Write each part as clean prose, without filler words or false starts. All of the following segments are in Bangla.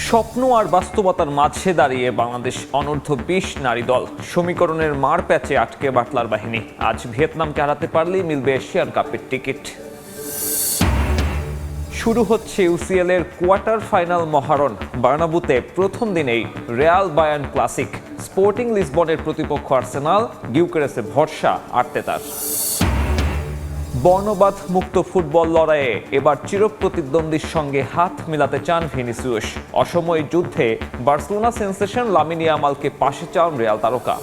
স্বপ্ন আর বাস্তবতার মাঝে দাঁড়িয়ে বাংলাদেশ অনূর্ধ্ব-20 নারী দল সমীকরণের মার প্যাচে আটকে বাটলার বাহিনী। আজ ভিয়েতনামকে হারাতে পারলেই মিলবে এশিয়ান কাপের টিকিট। শুরু হচ্ছে ইউসিএল এর কোয়ার্টার ফাইনাল মহারণ। বার্নাবুতে প্রথম দিনেই রিয়াল বায়ার্ন ক্লাসিক, স্পোর্টিং লিসবনের প্রতিপক্ষ আর্সেনাল, গিউকেরেসে ভরসা আর্তেতার। বর্ণবাদ মুক্ত ফুটবল লড়াইয়ে এবার চিরপ্রতিদ্বন্দ্বীর সঙ্গে হাত মেলাতে চান ভিনিসিয়াস। অসময়ে যুদ্ধে বার্সেলোনা সেন্সেশন লামিন ইয়ামালকে পাশে চান রিয়াল তারকা।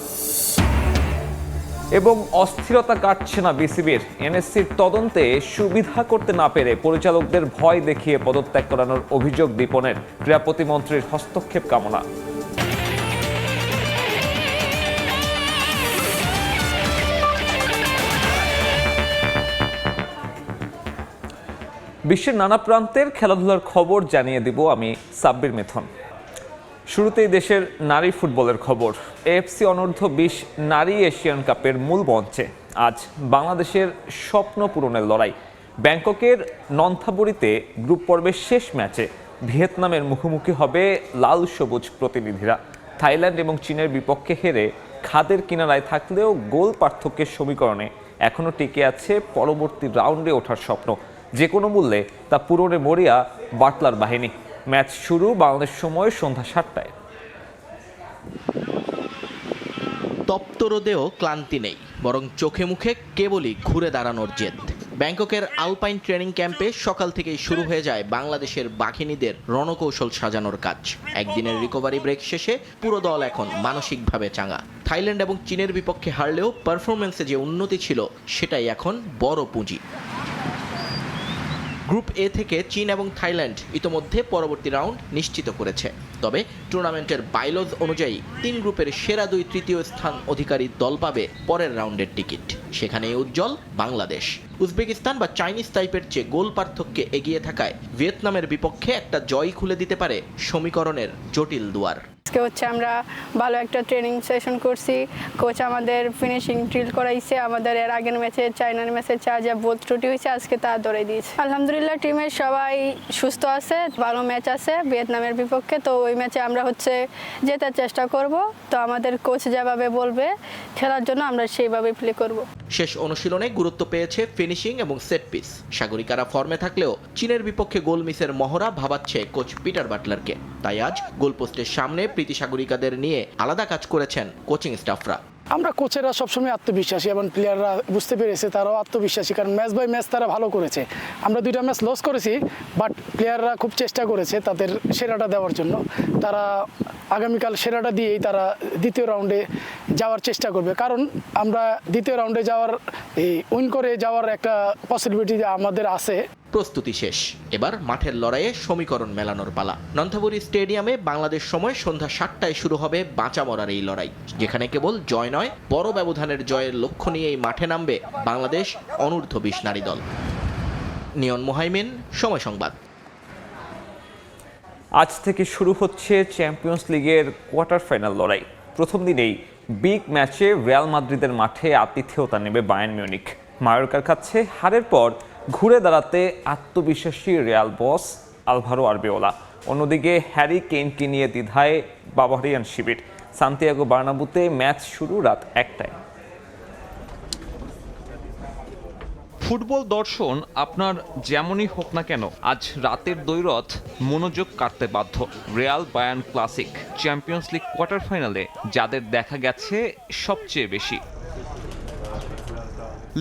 এবং অস্থিরতা কাটছে না বিসিবির। এনএসসির তদন্তে সুবিধা করতে না পেরে পরিচালকদের ভয় দেখিয়ে পদত্যাগ করানোর অভিযোগ দীপনের। ক্রীড়া প্রতিমন্ত্রীর হস্তক্ষেপ কামনা। বিশ্বের নানা প্রান্তের খেলাধুলার খবর জানিয়ে দিব আমি সাব্বির মিথুন। শুরুতেই দেশের নারী ফুটবলের খবর। এএফসি অনূর্ধ্ব-20 নারী এশিয়ান কাপের মূল মঞ্চে আজ বাংলাদেশের স্বপ্ন পূরণের লড়াই। ব্যাংককের নন্থাবুরিতে গ্রুপ পর্বের শেষ ম্যাচে ভিয়েতনামের মুখোমুখি হবে লাল সবুজ প্রতিনিধিরা। থাইল্যান্ড এবং চীনের বিপক্ষে হেরে খাদের কিনারায় থাকলেও গোল পার্থক্যের সমীকরণে এখনও টিকে আছে পরবর্তী রাউন্ডে ওঠার স্বপ্ন। যে কোনো মূল্যে তা পূরণে মরিয়া বাটলার বাহিনী। ম্যাচ শুরু বাংলাদেশ সময় সন্ধ্যা 7টায়। তপ্ত রোদেও ক্লান্তি নেই, বরং চোখে মুখে কেবলই ঘুরে দাঁড়ানোর জেদ। ব্যাংককের আলপাইন ট্রেনিং ক্যাম্পে সকাল থেকেই শুরু হয়ে যায় বাংলাদেশের বাঘিনীদের রণকৌশল সাজানোর কাজ। একদিনের রিকভারি ব্রেক শেষে পুরো দল এখন মানসিকভাবে চাঙা। থাইল্যান্ড এবং চীনের বিপক্ষে হারলেও পারফরমেন্সে যে উন্নতি ছিল সেটাই এখন বড় পুঁজি। গ্রুপ এ থেকে চীন এবং থাইল্যান্ড ইতোমধ্যে পরবর্তী রাউন্ড নিশ্চিত করেছে। তবে টুর্নামেন্টের বাইলজ অনুযায়ী 3 গ্রুপের সেরা 2 তৃতীয় স্থান অধিকারী দল পাবে পরের রাউন্ডের টিকিট। সেখানেই উজ্জ্বল বাংলাদেশ। উজবেকিস্তান বা চাইনিজ টাইপের চেয়ে গোল পার্থক্যে এগিয়ে থাকায় ভিয়েতনামের বিপক্ষে একটা জয় খুলে দিতে পারে সমীকরণের জটিল দুয়ার। আজকে আমরা ভালো একটা ট্রেনিং সেশন করছি। কোচ আমাদের ফিনিশিং ড্রিল করাইছে। আমাদের এর আগের ম্যাচে চায়নার ম্যাচে যা ভুল ত্রুটি হয়েছে আজকে তা ধরে দিয়েছে। আলহামদুলিল্লাহ টিমের সবাই সুস্থ আছে। ভালো ম্যাচ আছে ভিয়েতনামের বিপক্ষে, তো ওই ম্যাচে আমরা জেতার চেষ্টা করব। তো আমাদের কোচ যেভাবে বলবে খেলার জন্য আমরা সেইভাবে প্লে করব। শেষ অনুশীলনে গুরুত্ব পেয়েছে ফিনিশিং এবং সেট পিস। সাগরিকারা ফর্মে থাকলেও চীনের বিপক্ষে গোল মিসের মহড়া ভাবাচ্ছে কোচ পিটার বাটলারকে। তাই আজ গোলপোস্টের সামনে প্রীতি সাগরিকাদের নিয়ে আলাদা কাজ করেছেন কোচিং স্টাফরা। আমরা কোচেরা সবসময় আত্মবিশ্বাসী এবং প্লেয়াররা বুঝতে পেরেছে তারাও আত্মবিশ্বাসী, কারণ ম্যাচ বাই ম্যাচ তারা ভালো করেছে। আমরা 2টা ম্যাচ লস করেছি, বাট প্লেয়াররা খুব চেষ্টা করেছে তাদের সেরাটা দেওয়ার জন্য। তারা আগামীকাল সেরাটা দিয়েই তারা দ্বিতীয় রাউন্ডে যাওয়ার চেষ্টা করবে, কারণ আমরা দ্বিতীয় রাউন্ডে যাওয়ার উইন করে যাওয়ার একটা পসিবিলিটি আমাদের আছে। প্রস্তুতি শেষ, এবার মাঠের লড়াইয়ে সমীকরণ মেলানোর পালা। নন্থাবুরি স্টেডিয়ামে বাংলাদেশ সময় সন্ধ্যা 7টায় শুরু হবে বাঁচা মরার এই লড়াই, যেখানে কেবল জয় নয় বড় ব্যবধানের জয়ের লক্ষ্য নিয়েই মাঠে নামবে বাংলাদেশ অনূর্ধ্ব-20 নারী দল। নিয়ন মুহাইমিন, সময় সংবাদ। আজ থেকে শুরু হচ্ছে চ্যাম্পিয়ন্স লিগের কোয়ার্টার ফাইনাল লড়াই। প্রথম দিনেই বিগ ম্যাচে রিয়াল মাদ্রিদের মাঠে আতিথেয়তা নেবে বায়ার্ন মিউনিখ। মায়োর্কার কাছে হারের পর ঘুরে দাঁড়াতে আত্মবিশ্বাসী রিয়াল বস আলভারো আরবেওলা। অন্যদিকে হ্যারি কেইনকে নিয়ে দ্বিধায় বাভারিয়ান শিবির। সান্তিয়াগো বার্নাবুতে ম্যাচ শুরু রাত 1টায়। ফুটবল দর্শন আপনার যেমনই হোক না কেন, আজ রাতের দ্বৈরথ মনোযোগ কাটতে বাধ্য। Real Bayern classic, champions league quarter ফাইনালে যাদের দেখা গেছে সবচেয়ে বেশি।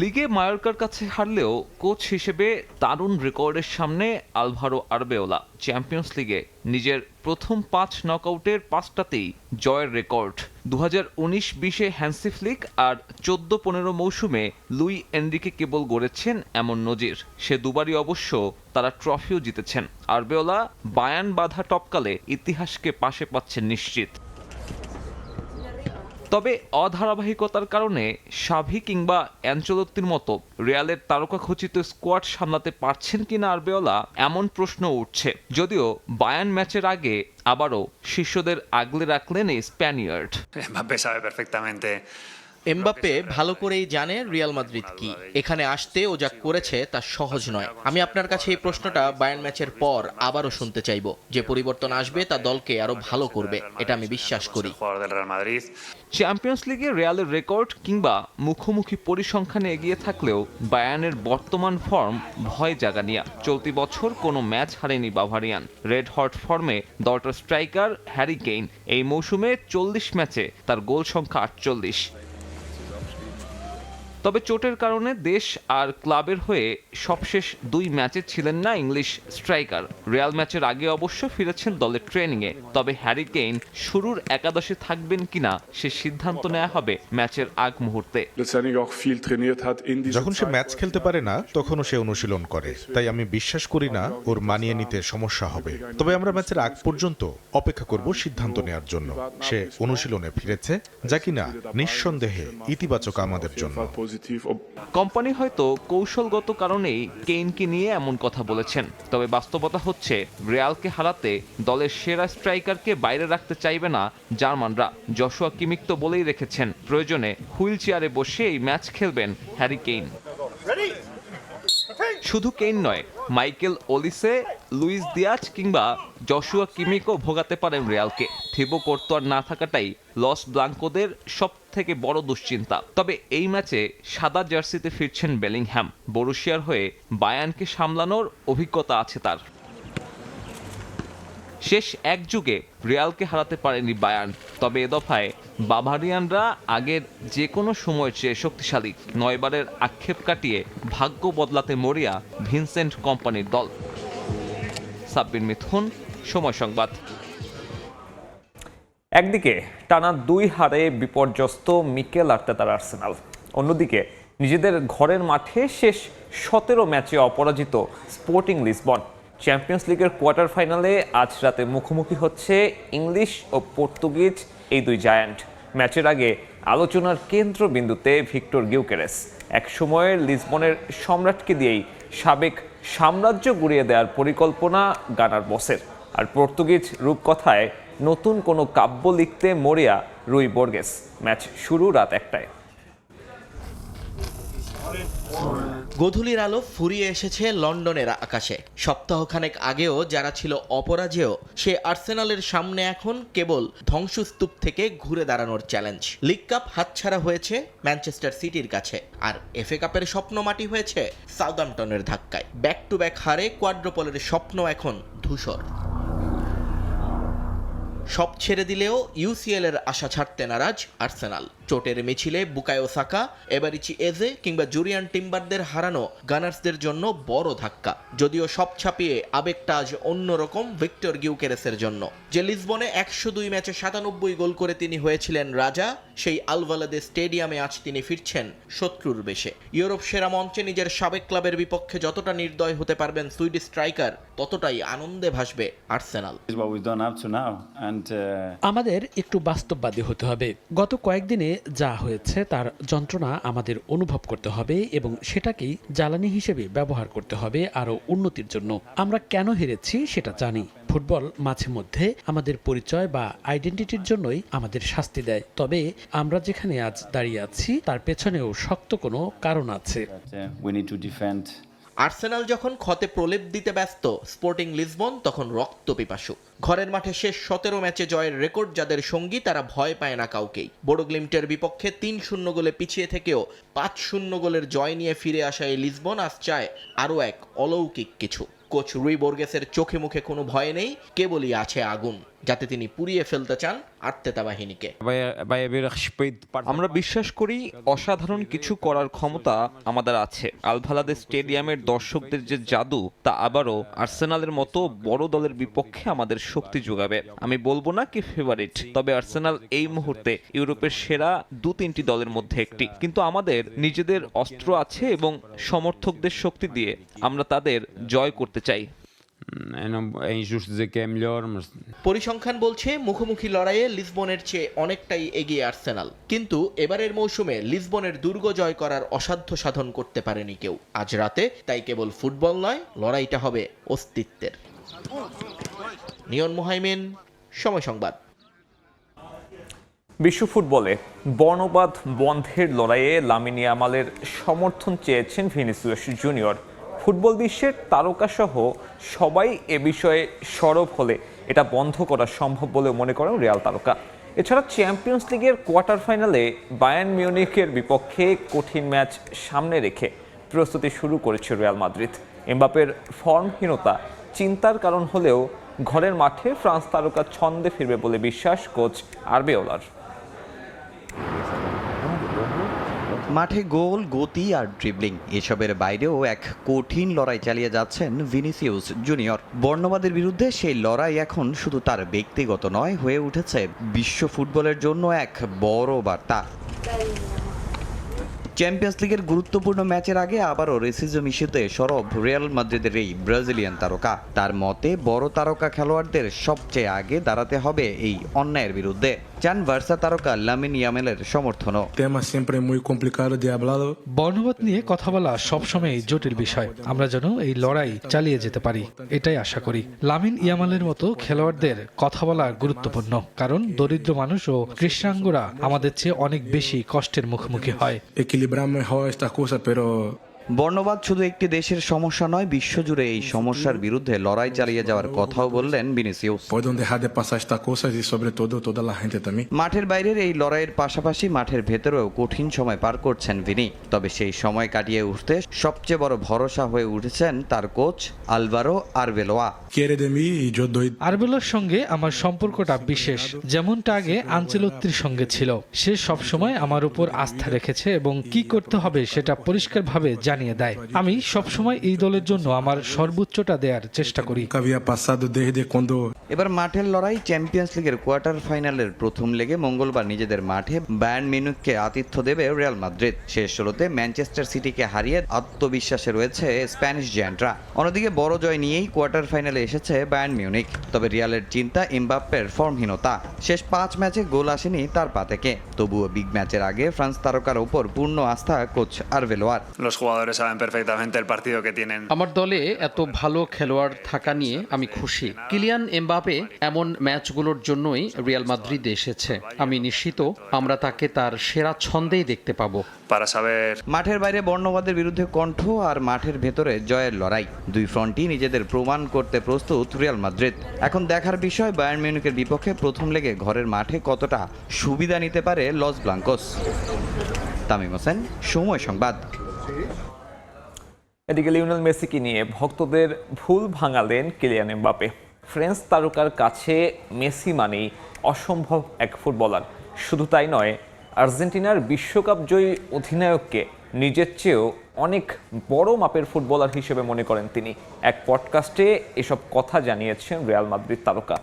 লিগে মায়োর্কার কাছে হারলেও কোচ হিসেবে দারুণ রেকর্ডের সামনে আলভারো আরবেওলা। চ্যাম্পিয়ন্স লিগে নিজের প্রথম 5 নকআউটের 5টাতেই জয়ের রেকর্ড। 2019-20-এ হ্যান্সি ফ্লিক আর 14-15 মৌসুমে লুই এনরিকে কেবল গড়েছেন এমন নজির। সে দুবারই অবশ্য তারা ট্রফিও জিতেছেন। আরবেওলা বায়ার্ন বাধা টপকালে ইতিহাসকে পাশে পাচ্ছেন নিশ্চিত। তবে অধারাবাহিকতার কারণে সাভি কিংবা অ্যানচেলোত্তির মতো রিয়ালের তারকাখচিত স্কোয়াড সামলাতে পারছেন কিনা আরবেওলা, এমন প্রশ্ন উঠছে। যদিও বায়ার্ন ম্যাচের আগে আবারও শিষ্যদের আগলে রাখলেন এই Spaniard. Mbappé sabe perfectamente Mbappe ভালো করেই জানে রিয়াল মাদ্রিদ কি। এখানে আসতে ও যা করেছে তা সহজ নয়। আমি আপনার কাছে এই প্রশ্নটা বায়ার্ন ম্যাচের পর আবারও শুনতে চাইবো। যে পরিবর্তন আসবে তা দলকে আরো ভালো করবে, এটা আমি বিশ্বাস করি। চ্যাম্পিয়ন্স লিগে রিয়ালের রেকর্ড কিংবা মুখোমুখি পরিসংখ্যানে এগিয়ে থাকলেও বায়ার্নের বর্তমান ফর্ম ভয় জাগানিয়া। চলতি বছর কোনো ম্যাচ হারেনি বাভারিয়ান। রেড হট ফর্মে দলটার স্ট্রাইকার হ্যারি কেইন এই মৌসুমে 40 ম্যাচে তার গোল সংখ্যা 48। তবে চোটের কারণে দেশ আর ক্লাবের হয়ে সবশেষ 2 ম্যাচে ছিলেন না ইংলিশ স্ট্রাইকার। রিয়াল ম্যাচের আগে অবশ্য ফিরেছেন দলের ট্রেনিংয়ে। তবে হ্যারি কেইন শুরুর একাদশে থাকবেন কিনা সে সিদ্ধান্ত নেওয়া হবে ম্যাচের আগ মুহূর্তে। যখন সে ম্যাচ খেলতে পারে না তখনও সে অনুশীলন করে, তাই আমি বিশ্বাস করি না ওর মানিয়ে নিতে সমস্যা হবে। তবে আমরা ম্যাচের আগ পর্যন্ত অপেক্ষা করব সিদ্ধান্ত নেওয়ার জন্য। সে অনুশীলনে ফিরেছে, যা কিনা নিঃসন্দেহে ইতিবাচক আমাদের জন্য। কোম্পানি হয়তো কৌশলগত কারণেই কেইনকে নিয়ে এমন কথা বলেছেন। তবে বাস্তবতা হচ্ছে রিয়ালকে হারাতে দলের সেরা স্ট্রাইকারকে বাইরে রাখতে চাইবে না জার্মানরা। জশুয়া কিমিক তো বলেই রেখেছেন প্রয়োজনে হুইল চেয়ারে বসে এই ম্যাচ খেলবেন হ্যারি কেইন। শুধু কেইন নয়, মাইকেল ওলিসে, লুইস দিয়াজ কিংবা জশুয়া কিমিকও ভোগাতে পারেন রিয়ালকে। থিবো কোর্তোয়ার না থাকাটাই লস ব্লাঙ্কোদের সব থেকে বড় দুশ্চিন্তা। তবে এই ম্যাচে সাদা জার্সিতে ফিরছেন বেলিংহ্যাম। বরুশিয়ার হয়ে বায়ার্নকে সামলানোর অভিজ্ঞতা আছে তার। শেষ এক যুগে রিয়ালকে হারাতে পারেনি বায়ার্ন। তবে এ দফায় বাভারিয়ানরা আগের যে কোনো সময়ের চেয়ে শক্তিশালী। 9 বারের আক্ষেপ কাটিয়ে ভাগ্য বদলাতে মরিয়া ভিনসেন্ট কোম্পানির দল। সাব্বির মিথুন, সময় সংবাদ। একদিকে টানা 2 হারে বিপর্যস্ত মিকেল আর্তেতার আর্সেনাল, অন্যদিকে নিজেদের ঘরের মাঠে শেষ 17 ম্যাচে অপরাজিত স্পোর্টিং লিসবন। চ্যাম্পিয়ন্স লিগের কোয়ার্টার ফাইনালে আজ রাতে মুখোমুখি হচ্ছে ইংলিশ ও পর্তুগিজ এই 2 জায়ান্ট। ম্যাচের আগে আলোচনার কেন্দ্রবিন্দুতে ভিক্টর গিউকেরেস। এক সময়ের লিসবনের সম্রাটকে দিয়েই সাবেক সাম্রাজ্য গুড়িয়ে দেওয়ার পরিকল্পনা গানার বসের। আর পর্তুগিজ রূপকথায় নতুন কোনো কাব্য লিখতে মরিয়া রুই বোর্গেস। ম্যাচ শুরু রাত 1টায়। গোধূলির আলো ফুরিয়ে এসেছে লন্ডনের আকাশে। সপ্তাহখানেক আগেও যারা ছিল অপরাজেয়, সে আর্সেনালের সামনে এখন কেবল ধ্বংসস্তূপ থেকে ঘুরে দাঁড়ানোর চ্যালেঞ্জ। লিগ কাপ হাতছাড়া হয়েছে ম্যানচেস্টার সিটির কাছে, আর এফএ কাপের স্বপ্ন মাটি হয়েছে সাউদাম্পটনের ধাক্কায়। ব্যাক টু ব্যাক হারে কোয়াড্রোপলের স্বপ্ন এখন ধূসর। সব ছেড়ে দিলেও ইউসিএল এর আশা ছাড়তে নারাজ আর্সেনাল। চোটের মিছিলে বুকায়ো সাকা, এবারিচি এজে কিংবা জুরিয়ান টিম্বারদের হারানো গানার্সদের জন্য বড় ধাক্কা। যদিও সব ছাপিয়ে আবেগটা আজ অন্যরকম ভিক্টর গিউকেরেসের জন্য। যে লিসবনে 102 ম্যাচে 97 গোল করে তিনি হয়েছিলেন রাজা, সেই আলভালাদে স্টেডিয়ামে আজ তিনি ফিরছেন শত্রুর বেশে। ইউরোপ সেরা মঞ্চে নিজের সাবেক ক্লাবের বিপক্ষে যতটা নির্দয় হতে পারবেন সুইডিশ স্ট্রাইকার, ততটাই আনন্দে ভাসবে আর্সেনাল। আমাদের একটু বাস্তববাদী হতে হবে। গত কয়েকদিনে যা হয়েছে তার যন্ত্রণা আমাদের অনুভব করতে হবে এবং সেটাকেই জ্বালানি হিসেবে ব্যবহার করতে হবে আরও উন্নতির জন্য। আমরা কেন হেরেছি সেটা জানি। ফুটবল মাঝে মধ্যে আমাদের পরিচয় বা আইডেন্টিটির জন্যই আমাদের শাস্তি দেয়। তবে আমরা যেখানে আজ দাঁড়িয়ে আছি তার পেছনেও শক্ত কোনো কারণ আছে। আর্সেনাল যখন ক্ষতে প্রলেপ দিতে ব্যস্ত, স্পোর্টিং লিসবন তখন রক্ত পিপাসু। ঘরের মাঠে শেষ 17 ম্যাচে জয়ের রেকর্ড যাদের সঙ্গী, তারা ভয় পায় না কাউকেই। বোডো গ্লিমটের বিপক্ষে 3-0 গোলে পিছিয়ে থেকেও 5-0 গোলের জয় নিয়ে ফিরে আসা এই লিসবন আজ চায় আরও এক অলৌকিক কিছু। কোচ রুই বোর্গেসের চোখে মুখে কোনো ভয় নেই, কেবলই আছে আগুন, যাতে তিনি পুড়িয়ে ফেলতে চান আর্তেতা বাহিনীকে। আমরা বিশ্বাস করি অসাধারণ কিছু করার ক্ষমতা আমাদের আছে। আলভালাদে স্টেডিয়ামের দর্শকদের যে জাদু, তা আবারও আর্সেনালের মতো বড় দলের বিপক্ষে আমাদের শক্তি যোগাবে। আমি বলবো না কি ফেভারিট, তবে আর্সেনাল এই মুহূর্তে ইউরোপের সেরা 2-3টি দলের মধ্যে একটি। কিন্তু আমাদের নিজেদের অস্ত্র আছে এবং সমর্থকদের শক্তি দিয়ে আমরা তাদের জয় করতে চাই। পরিসংখ্যান বলছে মুখোমুখি লড়াইয়ে লিসবনের চেয়ে অনেকটাই এগিয়ে আর্সেনাল। কিন্তু এবারের মৌসুমে লিসবনের দুর্গ জয় করার অসাধ্য সাধন করতে পারেনি কেউ আজ রাতে। তাই কেবল ফুটবল নয়, লড়াইটা হবে অস্তিত্বের। নিয়ন মুহাইমিন, সময় সংবাদ। বিশ্ব ফুটবলে বর্ণবাদ বন্ধের লড়াইয়ে লামিন ইয়ামালের সমর্থন চেয়েছেন ভিনিসিয়াস জুনিয়র। ফুটবল বিশ্বের তারকাসহ সবাই এ বিষয়ে সরব হলে এটা বন্ধ করা সম্ভব বলে মনে করেন রিয়াল তারকা। এছাড়া চ্যাম্পিয়ন্স লিগের কোয়ার্টার ফাইনালে বায়ার্ন মিউনিখের বিপক্ষে কঠিন ম্যাচ সামনে রেখে প্রস্তুতি শুরু করেছে রিয়াল মাদ্রিদ। এমবাপের ফর্মহীনতা চিন্তার কারণ হলেও ঘরের মাঠে ফ্রান্স তারকা ছন্দে ফিরবে বলে বিশ্বাস কোচ আরবেওলার। মাঠে গোল, গতি আর ড্রিবলিং এসবের বাইরেও এক কঠিন লড়াই চালিয়ে যাচ্ছেন ভিনিসিয়াস জুনিয়র। বর্ণবাদের বিরুদ্ধে সেই লড়াই এখন শুধু তার ব্যক্তিগত নয়, হয়ে উঠেছে বিশ্ব ফুটবলের জন্য এক বড় বার্তা। চ্যাম্পিয়ন্স লিগের গুরুত্বপূর্ণ ম্যাচের আগে আবারও রেসিজম ইস্যুতে সরব রিয়াল মাদ্রিদের এই ব্রাজিলিয়ান তারকা। তার মতে বড় তারকা খেলোয়াড়দের সবচেয়ে আগে দাঁড়াতে হবে এই অন্যায়ের বিরুদ্ধে। চান বার্সা তারকা লামিন ইয়ামালের সমর্থনও। বর্ণবাদ নিয়ে কথা বলা সবসময় জটিল বিষয়। আমরা যেন এই লড়াই চালিয়ে যেতে পারি, এটাই আশা করি। লামিন ইয়ামালের মতো খেলোয়াড়দের কথা বলা গুরুত্বপূর্ণ, কারণ দরিদ্র মানুষ ও কৃষ্ণাঙ্গরা আমাদের চেয়ে অনেক বেশি কষ্টের মুখোমুখি হয়। বর্ণবাদ শুধু একটি দেশের সমস্যা নয়, বিশ্বজুড়ে এই সমস্যার বিরুদ্ধে লড়াই চালিয়ে যাওয়ার কথাও বললেন ভিনিসিয়াস। মাঠের বাইরের এই লড়াইয়ের পাশাপাশি মাঠের ভেতরেও কঠিন সময় পার করছেন ভিনি। তবে সেই সময় কাটিয়ে উঠতে সবচেয়ে বড় ভরসা হয়ে উঠেছেন তার কোচ আলভারো আরবেলোয়া। আরবেলোর সঙ্গে আমার সম্পর্কটা বিশেষ, যেমনটা আগে আনচেলত্তির সঙ্গে ছিল। সে সবসময় আমার উপর আস্থা রেখেছে এবং কি করতে হবে সেটা পরিষ্কারভাবে জানিয়ে দেয়। আমি সবসময় এই দলের জন্য আমার সর্বোচ্চটা দেওয়ার চেষ্টা করি। এবার মাঠের লড়াই। চ্যাম্পিয়ন্স লিগের কোয়ার্টার ফাইনালের প্রথম লেগে মঙ্গলবার নিজেদের মাঠে বায়ার্ন মিউনিখকে আতিথ্য দেবে রিয়াল মাদ্রিদ। শেষ ষোলোতে ম্যানচেস্টার সিটিকে হারিয়ে আত্মবিশ্বাসে রয়েছে স্প্যানিশ জায়ান্টরা। অন্যদিকে বড় জয় নিয়েই কোয়ার্টার ফাইনালে এসেছে বায়ার্ন মিউনিখ। তবে রিয়ালের চিন্তা এমবাপ্পের ফর্মহীনতা। শেষ 5 ম্যাচে গোল আসেনি তার পা থেকে। তবুও বিগ ম্যাচের আগে ফ্রান্স তারকার ওপর পূর্ণ আস্থা কোচ আরবেলোয়ার। আমার দলে এত ভালো খেলোয়াড় থাকা নিয়ে আমি খুশি। কিলিয়ান এমবাপে এমন ম্যাচগুলোর জন্যই রিয়াল মাদ্রিদে এসেছে। আমি নিশ্চিত আমরা তাকে তার সেরা ছন্দেই দেখতে পাবো। মাঠের বাইরে বর্ণবাদের বিরুদ্ধে কণ্ঠ আর মাঠের ভেতরে জয়ের লড়াই, দুই ফ্রন্টই নিজেদের প্রমাণ করতে প্রস্তুত রিয়াল মাদ্রিদ। এখন দেখার বিষয় বায়ার্ন মিউনিখের বিপক্ষে প্রথম লেগে ঘরের মাঠে কতটা সুবিধা নিতে পারে লস ব্লাঙ্কোস। তামিম হোসেন, সময় সংবাদ। এদিকে লিওনেল মেসিকে নিয়ে ভক্তদের ভুল ভাঙালেন কিলিয়ান এমবাপে। ফ্রেঞ্চ তারকার কাছে মেসি মানেই অসম্ভব এক ফুটবলার। শুধু তাই নয়, আর্জেন্টিনার বিশ্বকাপ জয়ী অধিনায়ককে নিজের চেয়েও অনেক বড় মাপের ফুটবলার হিসেবে মনে করেন তিনি। এক পডকাস্টে এসব কথা জানিয়েছেন রিয়াল মাদ্রিদ তারকা।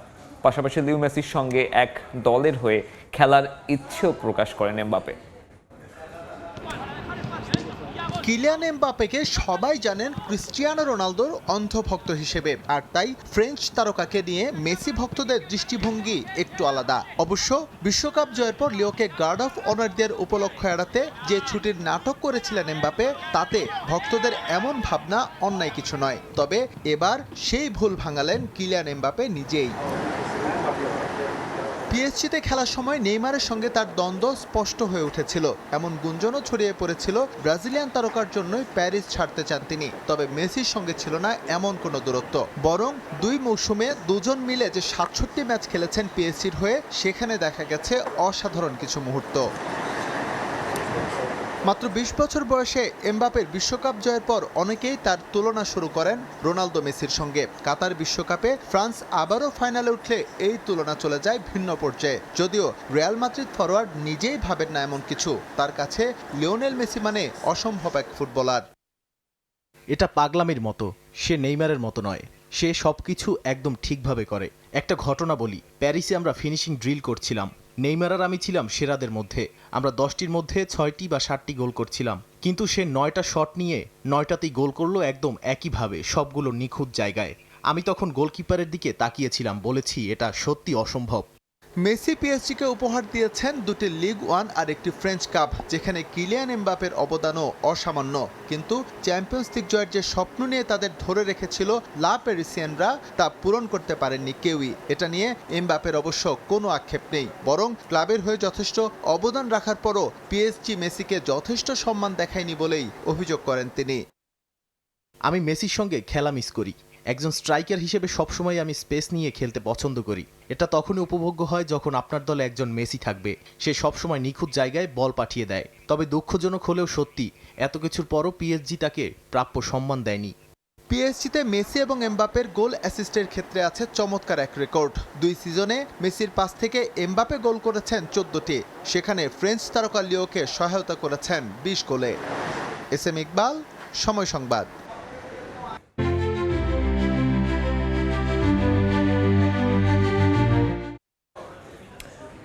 পাশাপাশি লিও মেসির সঙ্গে এক দলের হয়ে খেলার ইচ্ছেও প্রকাশ করেন এমবাপে। কিলিয়ান এমবাপেকে সবাই জানেন ক্রিস্টিয়ানো রোনালদোর অন্ধভক্ত হিসেবে, আর তাই ফ্রেঞ্চ তারকাকে নিয়ে মেসি ভক্তদের দৃষ্টিভঙ্গি একটু আলাদা। অবশ্য বিশ্বকাপ জয়ের পর লিওকে গার্ড অফ অনার দেওয়ার উপলক্ষ এড়াতে যে ছুটির নাটক করেছিলেন এমবাপে, তাতে ভক্তদের এমন ভাবনা অন্যায় কিছু নয়। তবে এবার সেই ভুল ভাঙালেন কিলিয়ান এমবাপে নিজেই। পিএসজিতে খেলার সময় নেইমারের সঙ্গে তার দ্বন্দ্ব স্পষ্ট হয়ে উঠেছিল। এমন গুঞ্জনও ছড়িয়ে পড়েছিল ব্রাজিলিয়ান তারকার জন্যই প্যারিস ছাড়তে চান তিনি। তবে মেসির সঙ্গে ছিল না এমন কোনো দূরত্ব, বরং 2 মৌসুমে দুজন মিলে যে 67 ম্যাচ খেলেছেন পিএসজির হয়ে, সেখানে দেখা গেছে অসাধারণ কিছু মুহূর্ত। মাত্র 20 বছর বয়সে এমবাপের বিশ্বকাপ জয়ের পর অনেকেই তার তুলনা শুরু করেন রোনালদো মেসির সঙ্গে। কাতার বিশ্বকাপে ফ্রান্স আবারও ফাইনালে উঠলে এই তুলনা চলে যায় ভিন্ন পর্যায়ে। যদিও রিয়াল মাদ্রিদ ফরোয়ার্ড নিজেই ভাবেন না এমন কিছু। তার কাছে লিওনেল মেসি মানে অসম্ভব এক ফুটবলার। এটা পাগলামির মতো, সে নেইমারের মতো নয়। সে সবকিছু একদম ঠিকভাবে করে। একটা ঘটনা বলি, প্যারিসে আমরা ফিনিশিং ড্রিল করছিলাম। নেইমার আর আমি ছিলাম সেরাদের মধ্যে। আমরা 10টির মধ্যে 6টি বা 7টি গোল করছিলাম, কিন্তু সে 9টা শট নিয়ে 9টাতেই গোল করলো, একদম একইভাবে, সবগুলো নিখুঁত জায়গায়। আমি তখন গোলকিপারের দিকে তাকিয়েছিলাম, বলেছি এটা সত্যি অসম্ভব। মেসি পিএসজিকে উপহার দিয়েছেন দুটি লিগ ওয়ান আর একটি ফ্রেঞ্চ কাপ, যেখানে কিলিয়ান এমবাপের অবদানও অসামান্য। কিন্তু চ্যাম্পিয়ন্স লিগ জয়ের যে স্বপ্ন নিয়ে তাদের ধরে রেখেছিল লা প্যারিসিয়ানরা, তা পূরণ করতে পারেননি কেউই। এটা নিয়ে এমবাপের অবশ্য কোনো আক্ষেপ নেই, বরং ক্লাবের হয়ে যথেষ্ট অবদান রাখার পরও পিএসজি মেসিকে যথেষ্ট সম্মান দেখায়নি বলেই অভিযোগ করেন তিনি। আমি মেসির সঙ্গে খেলা মিস করি। একজন স্ট্রাইকার হিসেবে সবসময় আমি স্পেস নিয়ে খেলতে পছন্দ করি। এটা তখনই উপভোগ্য হয় যখন আপনার দলে একজন মেসি থাকবে, সে সবসময় নিখুঁত জায়গায় বল পাঠিয়ে দেয়। তবে দুঃখজনক হলেও সত্যি, এত কিছুর পরও পিএসজি তাকে প্রাপ্য সম্মান দেয়নি। পিএসজিতে মেসি এবং এমবাপের গোল অ্যাসিস্টের ক্ষেত্রে আছে চমৎকার এক রেকর্ড। 2 সিজনে মেসির পাস থেকে এমবাপে গোল করেছেন 14টি, সেখানে ফ্রেঞ্চ তারকা লিওকে সহায়তা করেছেন 20 গোলে। SM ইকবাল, সময় সংবাদ।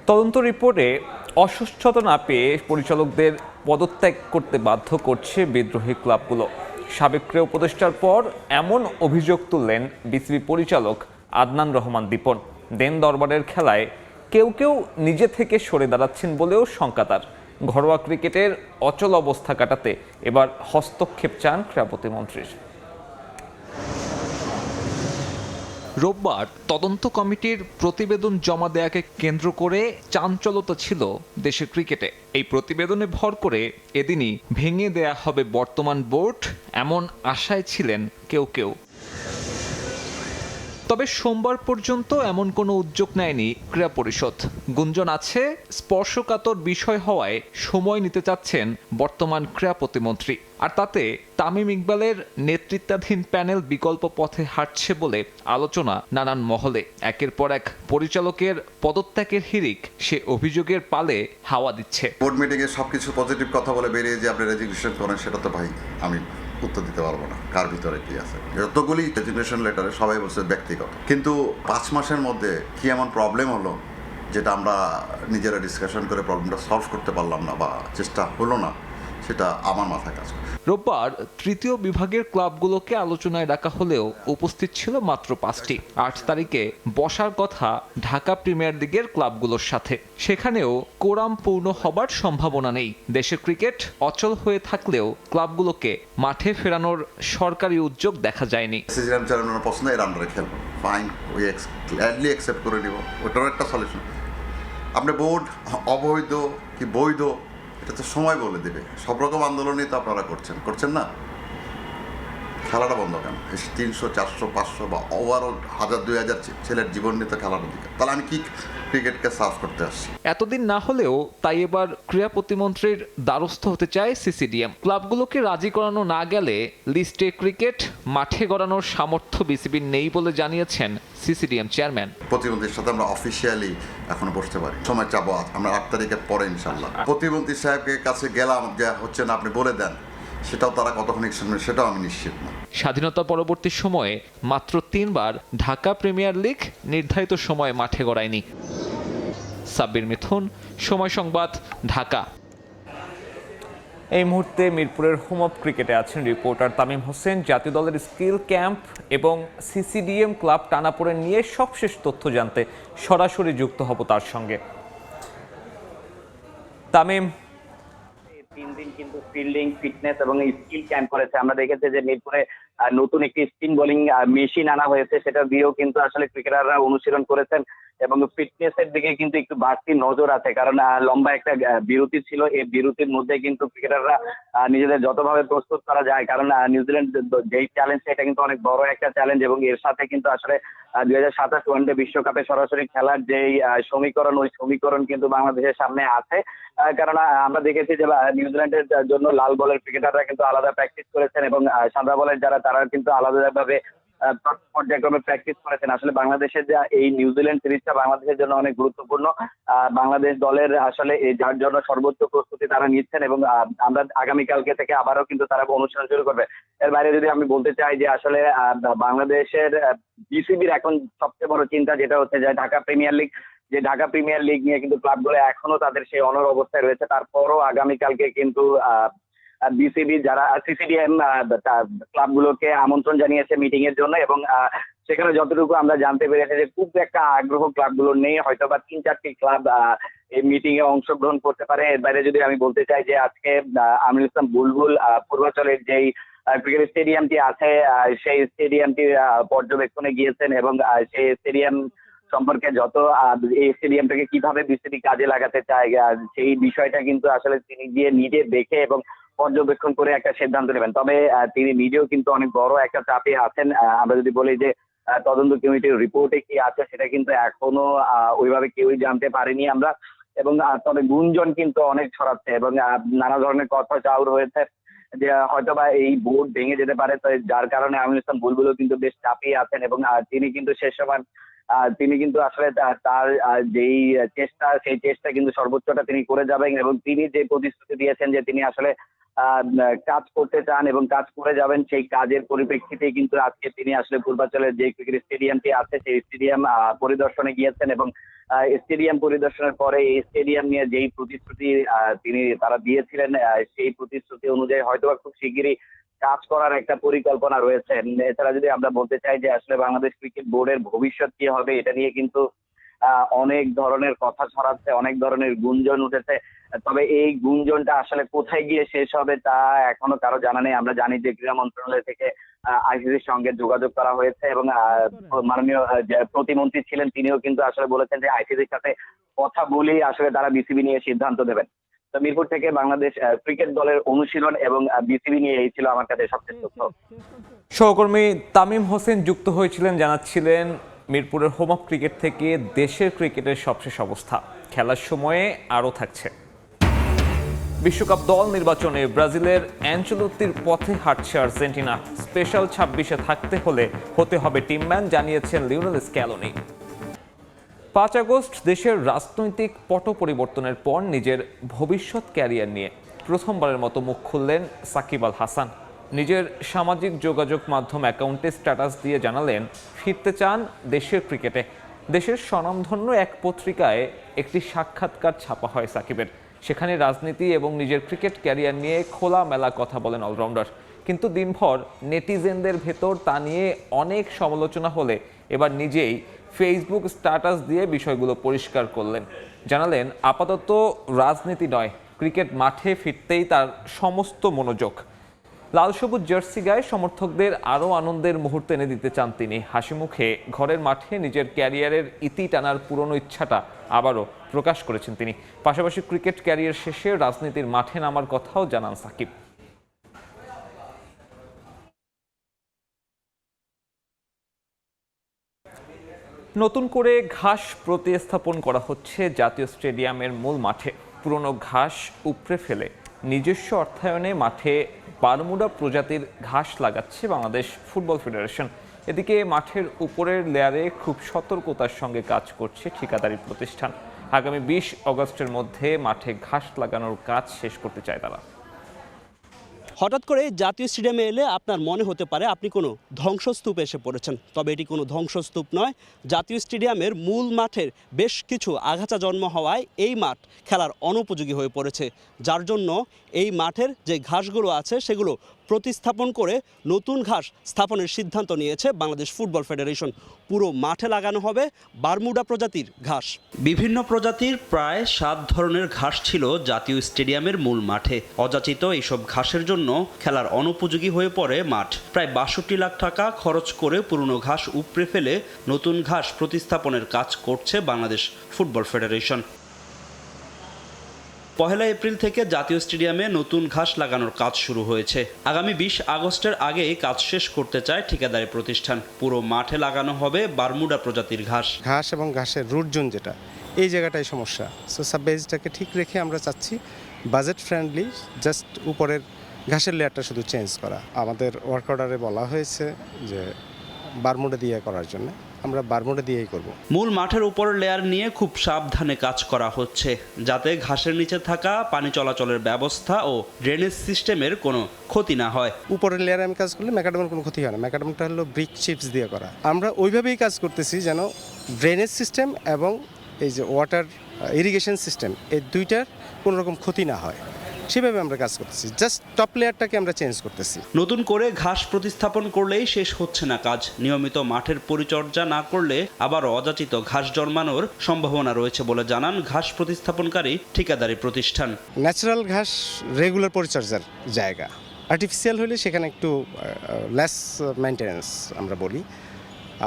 তদন্ত রিপোর্টে অসুস্থতা না পেয়ে পরিচালকদের পদত্যাগ করতে বাধ্য করছে বিদ্রোহী ক্লাবগুলো। সাবেক ক্রীড়া উপদেষ্টার পর এমন অভিযোগ তুললেন বিসিবি পরিচালক আদনান রহমান দীপন। দেন দরবারের খেলায় কেউ কেউ নিজে থেকে সরে দাঁড়াচ্ছেন বলেও শঙ্কা তার। ঘরোয়া ক্রিকেটের অচল অবস্থা কাটাতে এবার হস্তক্ষেপ চান ক্রীড়া প্রতিমন্ত্রীর। রোববার তদন্ত কমিটির প্রতিবেদন জমা দেয়াকে কেন্দ্র করে চাঞ্চলতা ছিল দেশের ক্রিকেটে। এই প্রতিবেদনে ভর করে এদিনই ভেঙে দেয়া হবে বর্তমান বোর্ড, এমন আশায় ছিলেন কেউ কেউ। তবে সোমবার পর্যন্ত এমন কোনো উদ্যোগ নেয়নি ক্রীড়া পরিষদ। গুঞ্জন আছে স্পর্শকাতর বিষয় হওয়ায় সময় নিতে চাচ্ছেন বর্তমান ক্রীড়া প্রতিমন্ত্রী। আর তাতে তামিম ইকবালের নেতৃত্বাধীন প্যানেল বিকল্প পথে হাঁটছে বলে আলোচনা নানান মহলে। একের পর এক পরিচালকের পদত্যাগের হিড়িক সে অভিযোগের পালে হাওয়া দিচ্ছে। বোর্ড মিটিংয়ে সবকিছু পজিটিভ কথা বলে বেরিয়ে যে আপনি রেজিগনেশন করেন, সেটা তো ভাই আমি উত্তর দিতে পারবো না কার ভিতরে কি আছে। যতগুলি রেজিগনেশন লেটারে সবাই বলছে ব্যক্তিগত, কিন্তু 5 মাসের মধ্যে কি এমন প্রবলেম হলো যেটা আমরা নিজেরা ডিসকাশন করে প্রবলেমটা সলভ করতে পারলাম না বা চেষ্টা হলো না, সেটা আমার মাথায় কাজ করে। রোববার তৃতীয় বিভাগের ক্লাবগুলোকে আলোচনায় ডাকা হলেও উপস্থিত ছিল মাত্র 5টি। 8 তারিখে বসার কথা ঢাকা প্রিমিয়ার লিগের ক্লাবগুলোর সাথে, সেখানেও কোরাম পূর্ণ হবার সম্ভাবনা নেই। দেশের ক্রিকেট অচল হয়ে থাকলেও ক্লাবগুলোকে মাঠে ফেরানোর সরকারি উদ্যোগ দেখা যায়নি। সিজিএম চেয়ারম্যানের পছন্দ এর আন্ডারে খেলবো, ফাইন, উই গ্ল্যাডলি অ্যাকসেপ্ট করে নিব, ওটারও একটা সলিউশন। আপনি বোর্ড অবৈধ কি বৈধ এটা তো সময় বলে দেবে। সব রকম আন্দোলনই তো আপনারা করছেন না, খেলাটা বন্ধ কেন? 300, 400, 500 বা ওভারঅল 1000-2000 ছেলের জীবন নিয়ে তো খেলার অধিকার। তাহলে আমি কি ক্রিকেটকে সার্ভ করতে আসছি? এতদিন না হলেও তাই এবার ক্রীড়া প্রতিমন্ত্রীর দ্বারস্থ হতে চায় সিসিডিএম। ক্লাবগুলোকে রাজি করানো না গেলে লিস্টে ক্রিকেট মাঠে গড়ানোর সামর্থ্য বিসিবির নেই বলে জানিয়েছেন সিসিডিএম চেয়ারম্যান। প্রতিমন্ত্রীর সাথে আমরা অফিসিয়ালি এখনো বসতে পারি, সময় চাবো আমরা 8 তারিখের পরে ইনশাল্লাহ। প্রতিমন্ত্রী সাহেবের কাছে গেলাম, যা হচ্ছে না আপনি বলে দেন, সেটাও তারা কতক্ষণ শুনবে সেটাও আমি নিশ্চিত না। স্বাধীনতা পরবর্তী সময়ে মাত্র 3 বার ঢাকা প্রিমিয়ার লিগ নির্ধারিত সময়ে মাঠে গড়ায়নি। সাব্বির মিথুন, সময় সংবাদ, ঢাকা। এই মুহূর্তে মিরপুরের হোম অফ ক্রিকেটে আছেন রিপোর্টার তামিম হোসেন। জাতীয় দলের স্কিল ক্যাম্প এবং সিসিডিএম ক্লাব টানাপোড়েন নিয়ে সবশেষ তথ্য জানতে সরাসরি যুক্ত হব তার সঙ্গে। তামিম, 3 দিন কিন্তু ফিল্ডিং, ফিটনেস এবং স্কিল ক্যাম্প করেছে। আমরা দেখেছি যে মিরপুরে নতুন একটি স্পিন বোলিং মেশিন আনা হয়েছে, সেটা দিয়েও কিন্তু আসলে ক্রিকেটাররা অনুশীলন করেছেন এবং ফিটনেসের দিকে কিন্তু একটু বাড়তি নজর আছে, কারণ লম্বা একটা বিরতি ছিল। এই বিরতির মধ্যে কিন্তু ক্রিকেটাররা নিজেদের যতভাবে প্রস্তুত করা যায়, কারণ নিউজিল্যান্ড যেই চ্যালেঞ্জ এটা কিন্তু অনেক বড় একটা চ্যালেঞ্জ এবং এর সাথে কিন্তু আসলে 2027 ওয়ানডে বিশ্বকাপে সরাসরি খেলার যেই সমীকরণ, ওই সমীকরণ কিন্তু বাংলাদেশের সামনে আছে। কারণ আমরা দেখেছি যে নিউজিল্যান্ডের জন্য লাল বলের ক্রিকেটাররা কিন্তু আলাদা প্র্যাকটিস করেছেন এবং সাদা বলের তারা কিন্তু আলাদাভাবে পর্যায়ক্রমে প্র্যাকটিস করেছেন। আসলে বাংলাদেশের যে এই নিউজিল্যান্ড সিরিজটা বাংলাদেশের জন্য অনেক গুরুত্বপূর্ণ। বাংলাদেশ দলের আসলে যার জন্য সর্বোচ্চ প্রস্তুতি তারা নিচ্ছেন এবং আমরা আগামীকালকে থেকে আবারও কিন্তু তারা অনুশীলন শুরু করবে। এর বাইরে যদি আমি বলতে চাই যে আসলে বাংলাদেশের বিসিবির এখন সবচেয়ে বড় চিন্তা যেটা হচ্ছে যে ঢাকা প্রিমিয়ার লিগ নিয়ে কিন্তু ক্লাবগুলো এখনো তাদের সেই অনড় অবস্থায় রয়েছে। তারপরও আগামীকালকে কিন্তু বিসিবি যারা সিসিডিএম ক্লাবগুলোকে আমন্ত্রণ জানিয়েছে মিটিং এর জন্য এবং সেখানে যতটুকু আমরা জানতে পেরেছি যে খুব একটা আগ্রহ ক্লাবগুলোর নেই, হয়তো বা 3-4টি ক্লাব এই মিটিং এ অংশগ্রহণ করতে পারে। এর বাইরে যদি আমি বলতে চাই যে আজকে আমিনুল ইসলাম বুলবুল পূর্বাচলের যেই ক্রিকেট স্টেডিয়ামটি আছে সেই স্টেডিয়ামটি পর্যবেক্ষণে গিয়েছেন এবং সেই স্টেডিয়াম সম্পর্কে যত এই স্টেডিয়ামটাকে কিভাবে বিসিবি কাজে লাগাতে চায় সেই বিষয়টা কিন্তু আসলে তিনি গিয়ে নিজে দেখে এবং পর্যবেক্ষণ করে একটা সিদ্ধান্ত নেবেন। তবে তিনি নিজেও কিন্তু অনেক বড় একটা চাপে আছেন। আমরা যদি বলি যে তদন্ত কমিটির রিপোর্টে কি আছে সেটা কিন্তু এখনো ওইভাবে কেউই জানতে পারেনি আমরা, এবং তবে গুঞ্জন কিন্তু অনেক ছড়াচ্ছে এবং নানা ধরনের কথা চাউর হয়েছে যে হয়তোবা এই বোর্ড ভেঙে যেতে পারে, তো যার কারণে আমিনুল ইসলাম বুলবুলও কিন্তু বেশ চাপিয়ে আছেন এবং তিনি কিন্তু শেষ সময় তিনি কিন্তু আসলে তার যেই চেষ্টা সেই চেষ্টা কিন্তু সর্বোচ্চটা তিনি করে যাবেন এবং তিনি যে প্রতিশ্রুতি দিয়েছেন যে তিনি আসলে কাজ করতে চান এবং কাজ করে যাবেন, সেই কাজের পরিপ্রেক্ষিতে কিন্তু আজকে তিনি আসলে পূর্বাঞ্চলের যে ক্রিকেট স্টেডিয়ামটি আছে সেই স্টেডিয়াম পরিদর্শনে গিয়েছেন এবং স্টেডিয়াম পরিদর্শনের পরে এই স্টেডিয়াম নিয়ে যেই প্রতিশ্রুতি তারা দিয়েছিলেন সেই প্রতিশ্রুতি অনুযায়ী হয়তোবা খুব শিগগিরই কাজ করার একটা পরিকল্পনা রয়েছে। এছাড়া যদি আমরা বলতে চাই যে আসলে বাংলাদেশ ক্রিকেট বোর্ডের ভবিষ্যৎ কি হবে এটা নিয়ে কিন্তু অনেক ধরনের কথা ছড়াচ্ছে, অনেক ধরনের গুঞ্জন উঠেছে। তবে এই গুঞ্জনটা আসলে কোথায় গিয়ে শেষ হবে তা এখনো কারো জানা নেই। আমরা জানি যে ক্রীড়া মন্ত্রণালয় থেকে আইসিসির সঙ্গে যোগাযোগ করা হয়েছে এবং মাননীয় যে প্রতিমন্ত্রী ছিলেন তিনিও কিন্তু আসলে বলেছেন যে আইসিসির সাথে কথা বলেই আসলে তারা বিসিবি নিয়ে সিদ্ধান্ত দেবেন। তো মিরপুর থেকে বাংলাদেশ ক্রিকেট দলের অনুশীলন এবং বিসিবি নিয়ে এই ছিল আমার কাছে সবচেয়ে তথ্য। সহকর্মী তামিম হোসেন যুক্ত হয়েছিলেন, জানাচ্ছিলেন মিরপুরের হোম অফ ক্রিকেট থেকে দেশের ক্রিকেটের সবশেষ অবস্থা। খেলার সময়ে আরও থাকছে বিশ্বকাপ দল নির্বাচনে ব্রাজিলের অ্যানচেলোত্তির পথে হাঁটছে আর্জেন্টিনা। স্পেশাল 26-এ থাকতে হতে হবে টিমম্যান, জানিয়েছেন লিওনেল স্ক্যালোনি। 5 আগস্ট দেশের রাজনৈতিক পট পরিবর্তনের পর নিজের ভবিষ্যৎ ক্যারিয়ার নিয়ে প্রথমবারের মতো মুখ খুললেন সাকিব আল হাসান। নিজের সামাজিক যোগাযোগ মাধ্যম অ্যাকাউন্টে স্ট্যাটাস দিয়ে জানালেন ফিরতে চান দেশের ক্রিকেটে। দেশের স্বনামধন্য এক পত্রিকায় একটি সাক্ষাৎকার ছাপা হয় সাকিবের। সেখানে রাজনীতি এবং নিজের ক্রিকেট ক্যারিয়ার নিয়ে খোলামেলা কথা বলেন অলরাউন্ডার। কিন্তু দিনভর নেটিজেনদের ভেতর তা নিয়ে অনেক সমালোচনা হলে এবার নিজেই ফেসবুক স্ট্যাটাস দিয়ে বিষয়গুলো পরিষ্কার করলেন। জানালেন আপাতত রাজনীতি নয়, ক্রিকেট মাঠে ফিরতেই তার সমস্ত মনোযোগ। লাল সবুজ জার্সি গায়ে সমর্থকদের আরও আনন্দের মুহূর্ত এনে দিতে চান তিনি। হাসি মুখে ঘরের মাঠে নিজের ক্যারিয়ারের ইতি টানার পুরনো ইচ্ছাটা আবারও প্রকাশ করেছেন তিনি। পাশাপাশি ক্রিকেট ক্যারিয়ার শেষে রাজনীতির মাঠে নামার কথাও জানান সাকিব। নতুন করে ঘাস প্রতিস্থাপন করা হচ্ছে জাতীয় স্টেডিয়ামের মূল মাঠে। পুরনো ঘাস উপড়ে ফেলে নিজস্ব অর্থায়নে মাঠে বারমুডা প্রজাতির ঘাস লাগাচ্ছে বাংলাদেশ ফুটবল ফেডারেশন। এদিকে মাঠের উপরের লেয়ারে খুব সতর্কতার সঙ্গে কাজ করছে ঠিকাদারি প্রতিষ্ঠান। আগামী 20 আগস্টের মধ্যে মাঠে ঘাস লাগানোর কাজ শেষ করতে চায় তারা। হঠাৎ করে জাতীয় স্টেডিয়ামে এলে আপনার মনে হতে পারে আপনি কোনো ধ্বংসস্তূপে এসে পড়েছেন, তবে এটি কোনো ধ্বংসস্তূপ নয়। জাতীয় স্টেডিয়ামের মূল মাঠের বেশ কিছু আগাছা জন্ম হওয়ায় এই মাঠ খেলার অনুপযোগী হয়ে পড়েছে, যার জন্য এই মাঠের যে ঘাসগুলো আছে সেগুলো প্রতিস্থাপন করে নতুন ঘাস স্থাপনের সিদ্ধান্ত নিয়েছে বাংলাদেশ ফুটবল ফেডারেশন। পুরো মাঠে লাগানো হবে বারমুডা প্রজাতির ঘাস। বিভিন্ন প্রজাতির প্রায় 7 ধরনের ঘাস ছিল জাতীয় স্টেডিয়ামের মূল মাঠে। অযাচিত এইসব ঘাসের জন্য খেলার অনুপযোগী হয়ে পড়ে মাঠ। প্রায় 62 লাখ টাকা খরচ করে পুরনো ঘাস উপড়ে ফেলে নতুন ঘাস প্রতিস্থাপনের কাজ করছে বাংলাদেশ ফুটবল ফেডারেশন। 1 এপ্রিল থেকে জাতীয় স্টেডিয়ামে নতুন ঘাস লাগানোর কাজ শুরু হয়েছে। আগামী 20 আগস্টের আগেই কাজ শেষ করতে চায় ঠিকাদারি প্রতিষ্ঠান। পুরো মাঠে লাগানো হবে বারমুডা প্রজাতির ঘাস। ঘাস এবং ঘাসের রুট জোন যেটা, এই জায়গাটাই সমস্যা। সো সাববেজটাকে ঠিক রেখে আমরা চাচ্ছি বাজেট ফ্রেন্ডলি, জাস্ট উপরের ঘাসের লেয়ারটা শুধু চেঞ্জ করা। আমাদের ওয়ার্ক অর্ডারে বলা হয়েছে যে বারমুডা দিয়ে করার জন্য, আমরা বারমুডা দিয়েই করব। মূল মাঠের উপরের লেয়ার নিয়ে খুব সাবধানে কাজ করা হচ্ছে, যাতে ঘাসের নিচে থাকা পানি চলাচলের ব্যবস্থা ও ড্রেনেজ সিস্টেমের কোনো ক্ষতি না হয়। উপরের লেয়ারে আমি কাজ করলে ম্যাকাডামের কোনো ক্ষতি হয় না। ম্যাকাডামটা হলো ব্রিক চিপস দিয়ে করা। আমরা ওইভাবেই কাজ করতেছি যেন ড্রেনেজ সিস্টেম এবং এই যে ওয়াটার ইরিগেশন সিস্টেম, এই দুইটার কোনো রকম ক্ষতি না হয়, সেভাবে আমরা কাজ করতেছি, জাস্ট টপ প্লেয়ারটাকে আমরা চেঞ্জ করতেছি। নতুন করে ঘাস প্রতিস্থাপন করলেই শেষ হচ্ছে না কাজ। নিয়মিত মাঠের পরিচর্যা না করলে আবার অযাচিত ঘাস জন্মানোর সম্ভাবনা রয়েছে বলে জানান ঘাস প্রতিস্থাপনকারী ঠিকাদারি প্রতিষ্ঠান। ন্যাচারাল ঘাস রেগুলার পরিচর্যার জায়গা, আর্টিফিশিয়াল হলে সেখানে একটু লেস মেনটেন্যান্স আমরা বলি,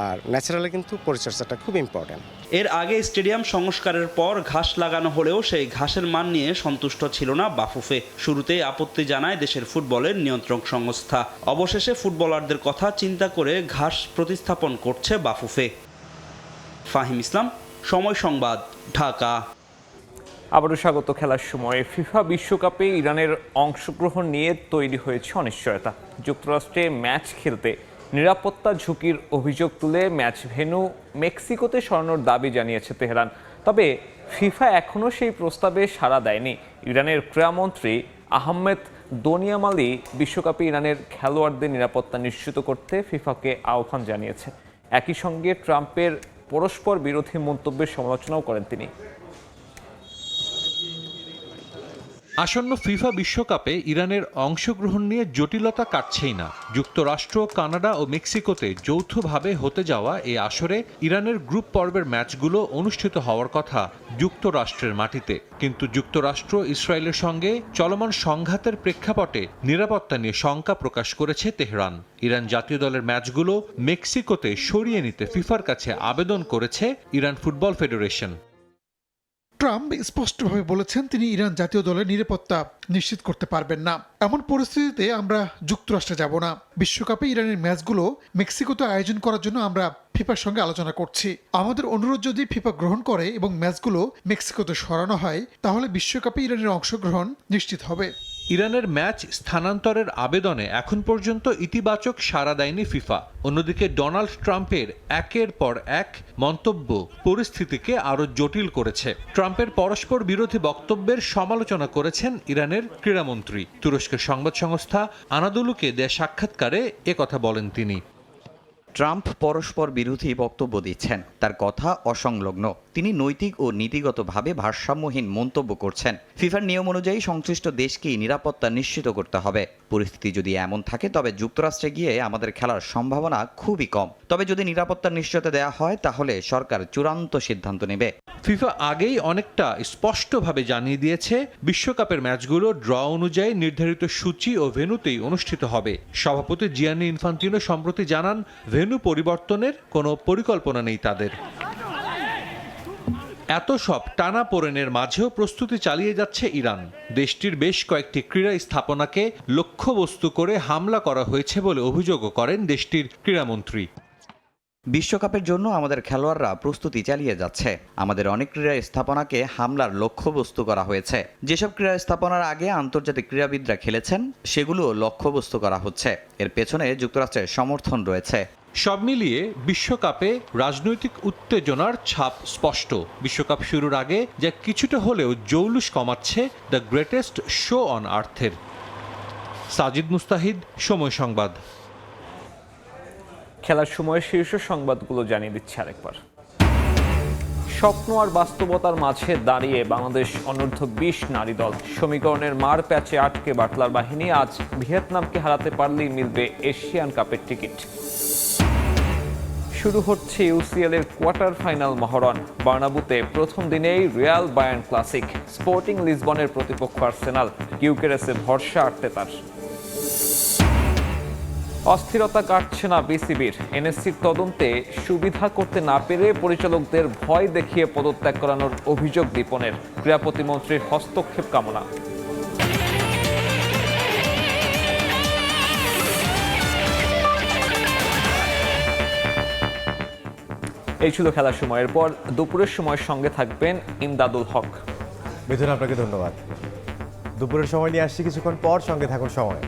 আর ন্যাচারালে কিন্তু পরিচর্যাটা খুব ইম্পর্ট্যান্ট। এর আগে স্টেডিয়াম সংস্কারের পর ঘাস লাগানো হলেও সেই ঘাসের মান নিয়ে সন্তুষ্ট ছিল না বাফুফে। শুরুতেই আপত্তি জানায় দেশের ফুটবলের নিয়ন্ত্রক সংস্থা। অবশেষে ফুটবলারদের কথা চিন্তা করে ঘাস প্রতিস্থাপন করছে বাফুফে। ফাহিম ইসলাম, সময় সংবাদ, ঢাকা। আবারও স্বাগত। খেলার সময় ফিফা বিশ্বকাপে ইরানের অংশগ্রহণ নিয়ে তৈরি হয়েছে অনিশ্চয়তা। যুক্তরাষ্ট্রে ম্যাচ খেলতে নিরাপত্তা ঝুঁকির অভিযোগ তুলে ম্যাচ ভেন্যু মেক্সিকোতে সরানোর দাবি জানিয়েছে তেহরান। তবে ফিফা এখনও সেই প্রস্তাবে সাড়া দেয়নি। ইরানের ক্রীড়ামন্ত্রী আহমেদ দনিয়ামালি বিশ্বকাপে ইরানের খেলোয়াড়দের নিরাপত্তা নিশ্চিত করতে ফিফাকে আহ্বান জানিয়েছে। একই সঙ্গে ট্রাম্পের পরস্পর বিরোধী মন্তব্যের সমালোচনাও করেন তিনি। আসন্ন ফিফা বিশ্বকাপে ইরানের অংশগ্রহণ নিয়ে জটিলতা কাটছেই না। যুক্তরাষ্ট্র, কানাডা ও মেক্সিকোতে যৌথভাবে হতে যাওয়া এই আসরে ইরানের গ্রুপ পর্বের ম্যাচগুলো অনুষ্ঠিত হওয়ার কথা যুক্তরাষ্ট্রের মাটিতে। কিন্তু যুক্তরাষ্ট্র ইসরায়েলের সঙ্গে চলমান সংঘাতের প্রেক্ষাপটে নিরাপত্তা নিয়ে শঙ্কা প্রকাশ করেছে তেহরান। ইরান জাতীয় দলের ম্যাচগুলো মেক্সিকোতে সরিয়ে নিতে ফিফার কাছে আবেদন করেছে ইরান ফুটবল ফেডারেশন। ট্রাম্প স্পষ্টভাবে বলেছেন তিনি ইরান জাতীয় দলের নিরাপত্তা নিশ্চিত করতে পারবেন না। এমন পরিস্থিতিতে আমরা যুক্তরাষ্ট্রে যাব না। বিশ্বকাপে ইরানের ম্যাচগুলো মেক্সিকোতে আয়োজন করার জন্য আমরা ফিফার সঙ্গে আলোচনা করছি। আমাদের অনুরোধ যদি ফিফা গ্রহণ করে এবং ম্যাচগুলো মেক্সিকোতে সরানো হয়, তাহলে বিশ্বকাপে ইরানের অংশগ্রহণ নিশ্চিত হবে। ইরানের ম্যাচ স্থানান্তরের আবেদনে এখন পর্যন্ত ইতিবাচক সাড়া দেয়নি ফিফা। অন্যদিকে ডোনাল্ড ট্রাম্পের একের পর এক মন্তব্য পরিস্থিতিকে আরো জটিল করেছে। ট্রাম্পের পরস্পর বিরোধী বক্তব্যের সমালোচনা করেছেন ইরানের ক্রীড়ামন্ত্রী। তুরস্কের সংবাদ সংস্থা আনাদোলুকে দেয়া সাক্ষাৎকারে একথা বলেন তিনি। ট্রাম্প পরস্পর বিরোধী বক্তব্য দিচ্ছেন, তার কথা অসংলগ্ন। তিনি নৈতিক ও নীতিগতভাবে ভারসাম্যহীন মন্তব্য করছেন। ফিফার নিয়ম অনুযায়ী সংশ্লিষ্ট দেশকেই নিরাপত্তা নিশ্চিত করতে হবে। পরিস্থিতি যদি এমন থাকে তবে যুক্তরাষ্ট্রে গিয়ে আমাদের খেলার সম্ভাবনা খুবই কম। তবে যদি নিরাপত্তার নিশ্চয়তা দেওয়া হয় তাহলে সরকার চূড়ান্ত সিদ্ধান্ত নেবে। ফিফা আগেই অনেকটা স্পষ্টভাবে জানিয়ে দিয়েছে বিশ্বকাপের ম্যাচগুলো ড্র অনুযায়ী নির্ধারিত সূচি ও ভেন্যুতেই অনুষ্ঠিত হবে। সভাপতি জিয়ানি ইনফান্তিনো সম্প্রতি জানান ভেন্যু পরিবর্তনের কোনো পরিকল্পনা নেই তাদের। এত সব টানাপোড়েনের মাঝেও প্রস্তুতি চালিয়ে যাচ্ছে ইরান। দেশটির বেশ কয়েকটি ক্রীড়া স্থাপনাকে লক্ষ্যবস্তু করে হামলা করা হয়েছে বলে অভিযোগও করেন দেশটির ক্রীড়ামন্ত্রী। বিশ্বকাপের জন্য আমাদের খেলোয়াড়রা প্রস্তুতি চালিয়ে যাচ্ছে। আমাদের অনেক ক্রীড়া স্থাপনাকে হামলার লক্ষ্যবস্তু করা হয়েছে। যেসব ক্রীড়া স্থাপনার আগে আন্তর্জাতিক ক্রীড়াবিদরা খেলেছেন সেগুলো লক্ষ্যবস্তু করা হচ্ছে। এর পেছনে যুক্তরাষ্ট্রের সমর্থন রয়েছে। সব মিলিয়ে বিশ্বকাপে রাজনৈতিক উত্তেজনার ছাপ স্পষ্ট। বিশ্বকাপ শুরুর আগে যা কিছুটা হলেও জৌলুস কমাচ্ছে the greatest show on earth. Sajid Mustahid, Somoy Sangbad. খেলার সময় শীর্ষ সংবাদগুলো জানিয়ে দিচ্ছে আরেকবার। স্বপ্ন আর বাস্তবতার মাঝে দাঁড়িয়ে বাংলাদেশ অনূর্ধ্ব 20 নারী দল সমীকরণের মার প্যাচে আটকে বাটলার বাহিনী আজ ভিয়েতনামকে হারাতে পারলেই মিলবে এশিয়ান কাপের টিকিট। শুরু হচ্ছে ইউসিএল এর কোয়ার্টার ফাইনাল মহরণ। বার্নাবুতে প্রথম দিনেই রিয়াল বায়ার্ন ক্লাসিক। স্পোর্টিং লিসবনের প্রতিপক্ষ আর্সেনাল। কিউকেরেসে ভরসা আর্তেতার। অস্থিরতা কাটছে না বিসিবির। এনএসসির তদন্তে সুবিধা করতে না পেরে পরিচালকদের ভয় দেখিয়ে পদত্যাগ করানোর অভিযোগ দীপনের। ক্রীড়া প্রতিমন্ত্রীর হস্তক্ষেপ কামনা। এই ছিল খেলার সময়ের পর দুপুরের সময়ের সঙ্গে থাকবেন ইমদাদুল হক। মিথুন, আপনাকে ধন্যবাদ। দুপুরের সময় নিয়ে আসছি কিছুক্ষণ পর, সঙ্গে থাকুন সময়।